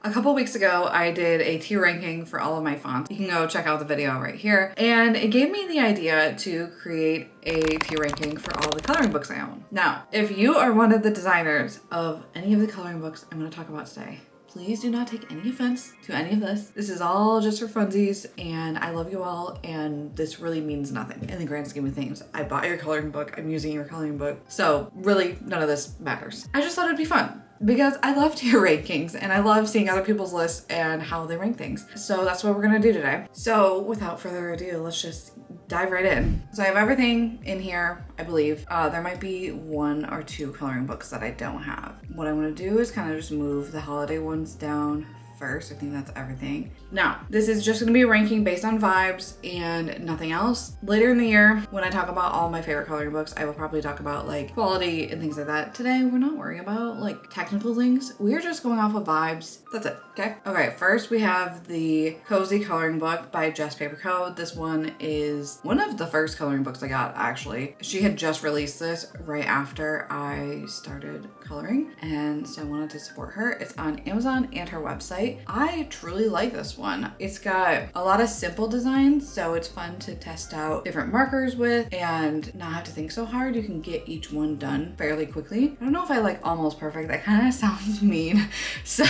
A couple weeks ago, I did a tier ranking for all of my fonts. You can go check out the video right here. And it gave me the idea to create a tier ranking for all the coloring books I own. Now, if you are one of the designers of any of the coloring books I'm going to talk about today, please do not take any offense to any of this. This is all just for funsies, and I love you all, and this really means nothing in the grand scheme of things. I bought your coloring book, I'm using your coloring book, so really none of this matters. I just thought it'd be fun because I love tier rankings and I love seeing other people's lists and how they rank things. So that's what we're gonna do today. So without further ado, let's just dive right in. So I have everything in here, I believe. There might be 1 or 2 coloring books that I don't have. What I'm gonna do is kind of just move the holiday ones down first. I think that's everything. Now, this is just gonna be a ranking based on vibes and nothing else. Later in the year, when I talk about all my favorite coloring books, I will probably talk about like quality and things like that. Today, we're not worrying about like technical things. We're just going off of vibes. That's it, okay? Okay, first we have the Cozy Coloring Book by Jess Paper Co. This one is one of the first coloring books I got, actually. She had just released this right after I started coloring, and so I wanted to support her. It's on Amazon and her website. I truly like this one. It's got a lot of simple designs, so it's fun to test out different markers with and not have to think so hard. You can get each one done fairly quickly. I don't know if I like almost perfect. That kind of sounds mean. So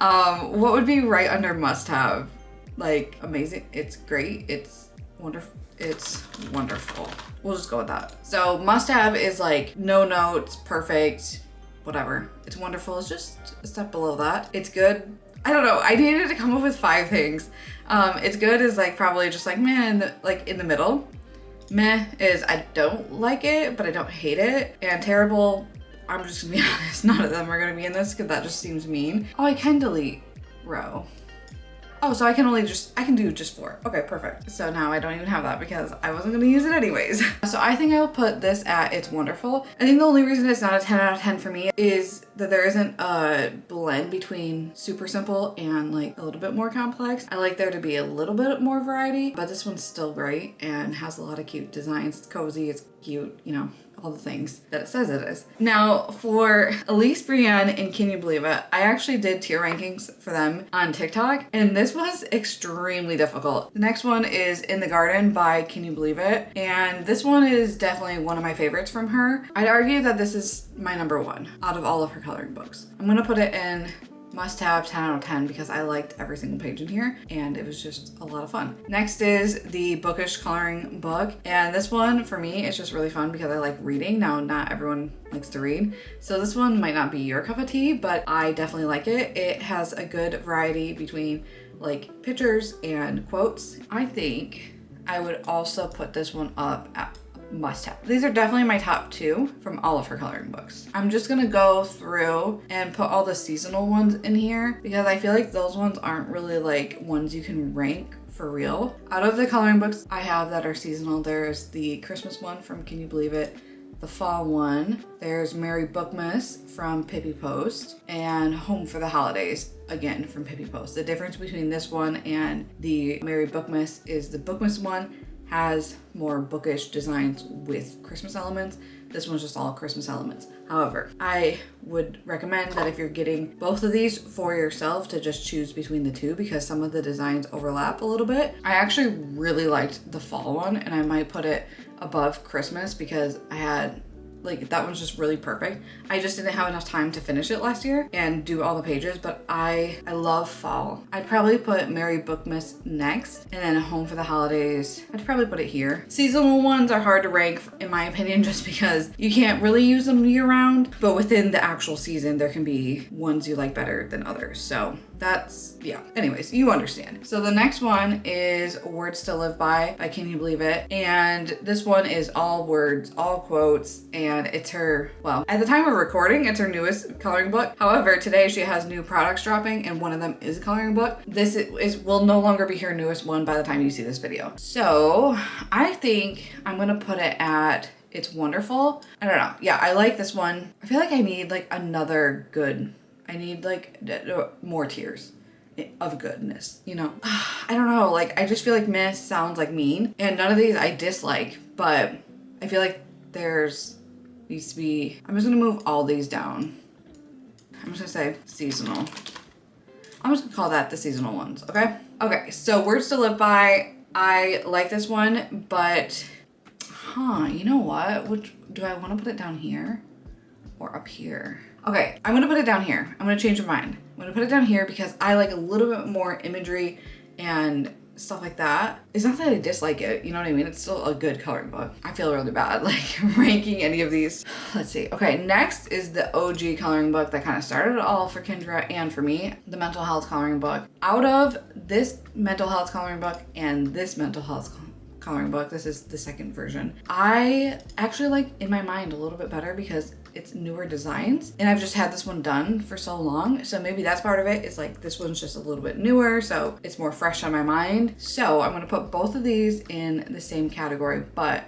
what would be right under must have? Like amazing. It's great. It's wonderful. It's wonderful. We'll just go with that. So must have is like no notes, perfect, whatever. It's wonderful. It's just a step below that. It's good. I don't know. I needed to come up with 5 things. It's good is like probably just like meh, in the middle. Meh is I don't like it, but I don't hate it. And terrible, I'm just gonna be honest, none of them are gonna be in this because that just seems mean. Oh, I can delete row. Oh, so I can do just 4. Okay, perfect. So now I don't even have that because I wasn't gonna use it anyways. So I think I will put this at it's wonderful. I think the only reason it's not a 10 out of 10 for me is that there isn't a blend between super simple and like a little bit more complex. I like there to be a little bit more variety, but this one's still great and has a lot of cute designs. It's cozy, it's cute, you know, all the things that it says it is. Now for Elise Brienne and Can You Believe It, I actually did tier rankings for them on TikTok and this was extremely difficult. The next one is In the Garden by Can You Believe It? And this one is definitely one of my favorites from her. I'd argue that this is my number 1 out of all of her coloring books. I'm gonna put it in must have 10 out of 10 because I liked every single page in here and it was just a lot of fun. Next is the Bookish Coloring Book, and this one for me is just really fun because I like reading. Now not everyone likes to read, so this one might not be your cup of tea, but I definitely like it. It has a good variety between like pictures and quotes. I think I would also put this one up at must have. These are definitely my top 2 from all of her coloring books. I'm just gonna go through and put all the seasonal ones in here because I feel like those ones aren't really like ones you can rank for real. Out of the coloring books I have that are seasonal, there's the Christmas one from Can You Believe It? The fall one, there's Merry Bookmas from Pippi Post, and Home for the Holidays, again from Pippi Post. The difference between this one and the Merry Bookmas is the Bookmas one has more bookish designs with Christmas elements. This one's just all Christmas elements. However, I would recommend that if you're getting both of these for yourself to just choose between the 2 because some of the designs overlap a little bit. I actually really liked the fall one and I might put it above Christmas because I had like that one's just really perfect. I just didn't have enough time to finish it last year and do all the pages, but I love fall. I'd probably put Merry Bookmas next and then Home for the Holidays. I'd probably put it here. Seasonal ones are hard to rank in my opinion just because you can't really use them year round, but within the actual season there can be ones you like better than others. So that's, yeah. Anyways, you understand. So the next one is Words to Live By Can You Believe It? And this one is all words, all quotes, and it's her, well, at the time of recording, it's her newest coloring book. However, today she has new products dropping and one of them is a coloring book. This will no longer be her newest one by the time you see this video. So I think I'm gonna put it at It's Wonderful. I don't know. Yeah, I like this one. I feel like I need like another good, I need like more tiers of goodness, you know? I don't know, like I just feel like meh sounds like mean and none of these I dislike, but I feel like there's needs to be, I'm just gonna move all these down. I'm just gonna say seasonal. I'm just gonna call that the seasonal ones, okay? Okay, so words to live by. I like this one, but, you know what? Which, do I wanna put it down here or up here? Okay, I'm gonna put it down here. I'm gonna change my mind. I'm gonna put it down here because I like a little bit more imagery and stuff like that. It's not that I dislike it, you know what I mean? It's still a good coloring book. I feel really bad like ranking any of these. Let's see. Okay, next is the OG coloring book that kind of started it all for Kendra and for me, the mental health coloring book. Out of this mental health coloring book and this mental health coloring book, this is the second version, I actually like in my mind a little bit better because it's newer designs and I've just had this one done for so long. So maybe that's part of it. It's like this one's just a little bit newer, so it's more fresh on my mind. So I'm gonna put both of these in the same category, but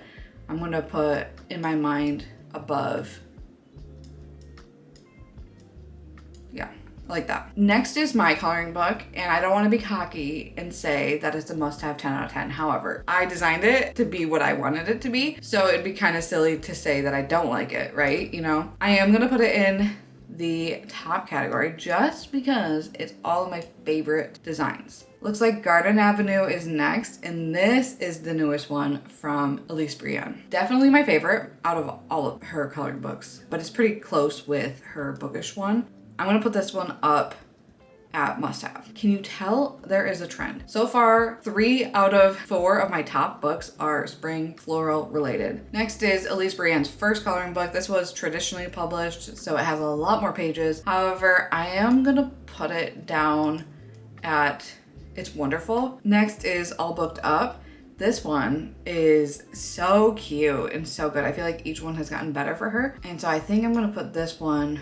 I'm gonna put in my mind above. Yeah, like that. Next is my coloring book, and I don't want to be cocky and say that it's a must-have 10 out of 10. However, I designed it to be what I wanted it to be, so it'd be kind of silly to say that I don't like it, right? You know, I am gonna put it in the top category just because it's all of my favorite designs. Looks like Garden Avenue is next, and this is the newest one from Elise Brienne. Definitely my favorite out of all of her coloring books, but it's pretty close with her bookish one. I'm gonna put this one up at must have. Can you tell there is a trend? So far, 3 out of 4 of my top books are spring floral related. Next is Elise Brienne's first coloring book. This was traditionally published, so it has a lot more pages. However, I am gonna put it down at It's Wonderful. Next is All Booked Up. This one is so cute and so good. I feel like each one has gotten better for her. And so I think I'm gonna put this one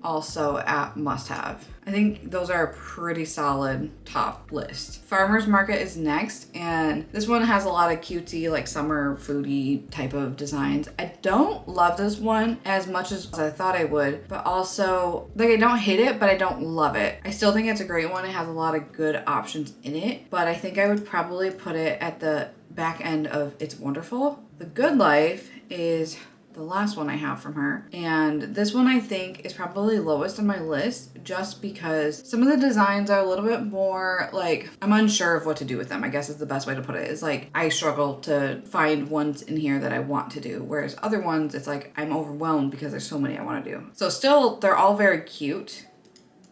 also at must have. I think those are a pretty solid top list. Farmer's Market is next, and this one has a lot of cutesy, like summer foodie type of designs. I don't love this one as much as I thought I would, but also, like, I don't hate it, but I don't love it. I still think it's a great one. It has a lot of good options in it, but I think I would probably put it at the back end of It's Wonderful. The Good Life is the last one I have from her, and this one I think is probably lowest on my list just because some of the designs are a little bit more like, I'm unsure of what to do with them, I guess is the best way to put it. Is like I struggle to find ones in here that I want to do, whereas other ones it's like I'm overwhelmed because there's so many I want to do. So still, they're all very cute,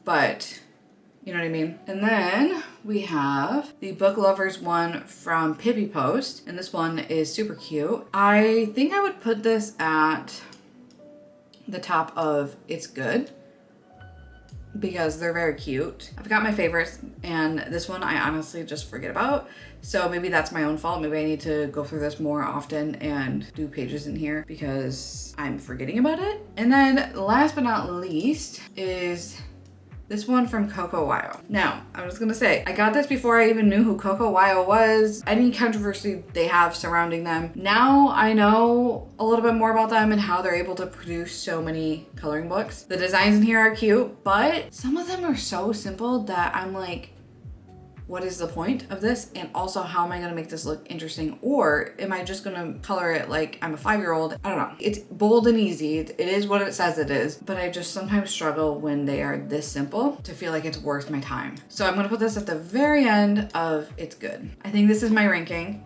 but you know what I mean? And then we have the Book Lovers one from Pippi Post, and this one is super cute. I think I would put this at the top of It's Good because they're very cute. I've got my favorites, and this one I honestly just forget about. So maybe that's my own fault. Maybe I need to go through this more often and do pages in here because I'm forgetting about it. And then last but not least is this one from Coco Wyo. Now, I was gonna say, I got this before I even knew who Coco Wyo was, any controversy they have surrounding them. Now I know a little bit more about them and how they're able to produce so many coloring books. The designs in here are cute, but some of them are so simple that I'm like, what is the point of this? And also, how am I gonna make this look interesting? Or am I just gonna color it like I'm a 5-year-old? I don't know. It's bold and easy. It is what it says it is, but I just sometimes struggle when they are this simple to feel like it's worth my time. So I'm gonna put this at the very end of It's Good. I think this is my ranking.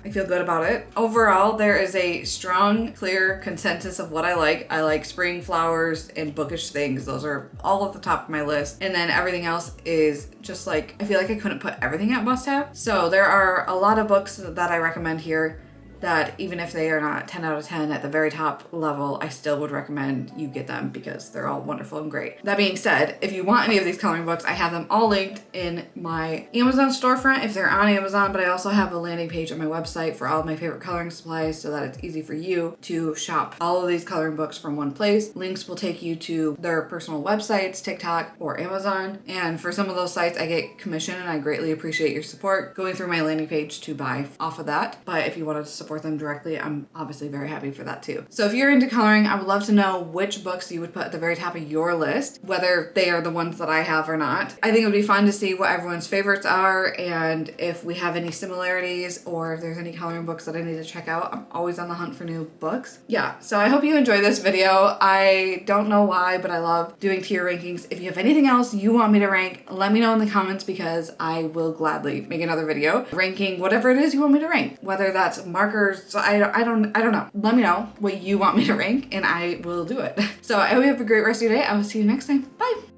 I feel good about it. Overall, there is a strong, clear consensus of what I like. I like spring flowers and bookish things. Those are all at the top of my list. And then everything else is just like, I feel like I couldn't put everything at must have. So there are a lot of books that I recommend here that even if they are not 10 out of 10 at the very top level, I still would recommend you get them because they're all wonderful and great. That being said, if you want any of these coloring books, I have them all linked in my Amazon storefront if they're on Amazon, but I also have a landing page on my website for all of my favorite coloring supplies so that it's easy for you to shop all of these coloring books from one place. Links will take you to their personal websites, TikTok, or Amazon. And for some of those sites, I get commission and I greatly appreciate your support going through my landing page to buy off of that. But if you wanted to support support them directly, I'm obviously very happy for that too. So if you're into coloring, I would love to know which books you would put at the very top of your list, whether they are the ones that I have or not. I think it would be fun to see what everyone's favorites are and if we have any similarities or if there's any coloring books that I need to check out. I'm always on the hunt for new books. Yeah, so I hope you enjoy this video. I don't know why, but I love doing tier rankings. If you have anything else you want me to rank, let me know in the comments because I will gladly make another video ranking whatever it is you want me to rank, whether that's markers. I don't know. Let me know what you want me to rank and I will do it. So I hope you have a great rest of your day. I will see you next time. Bye.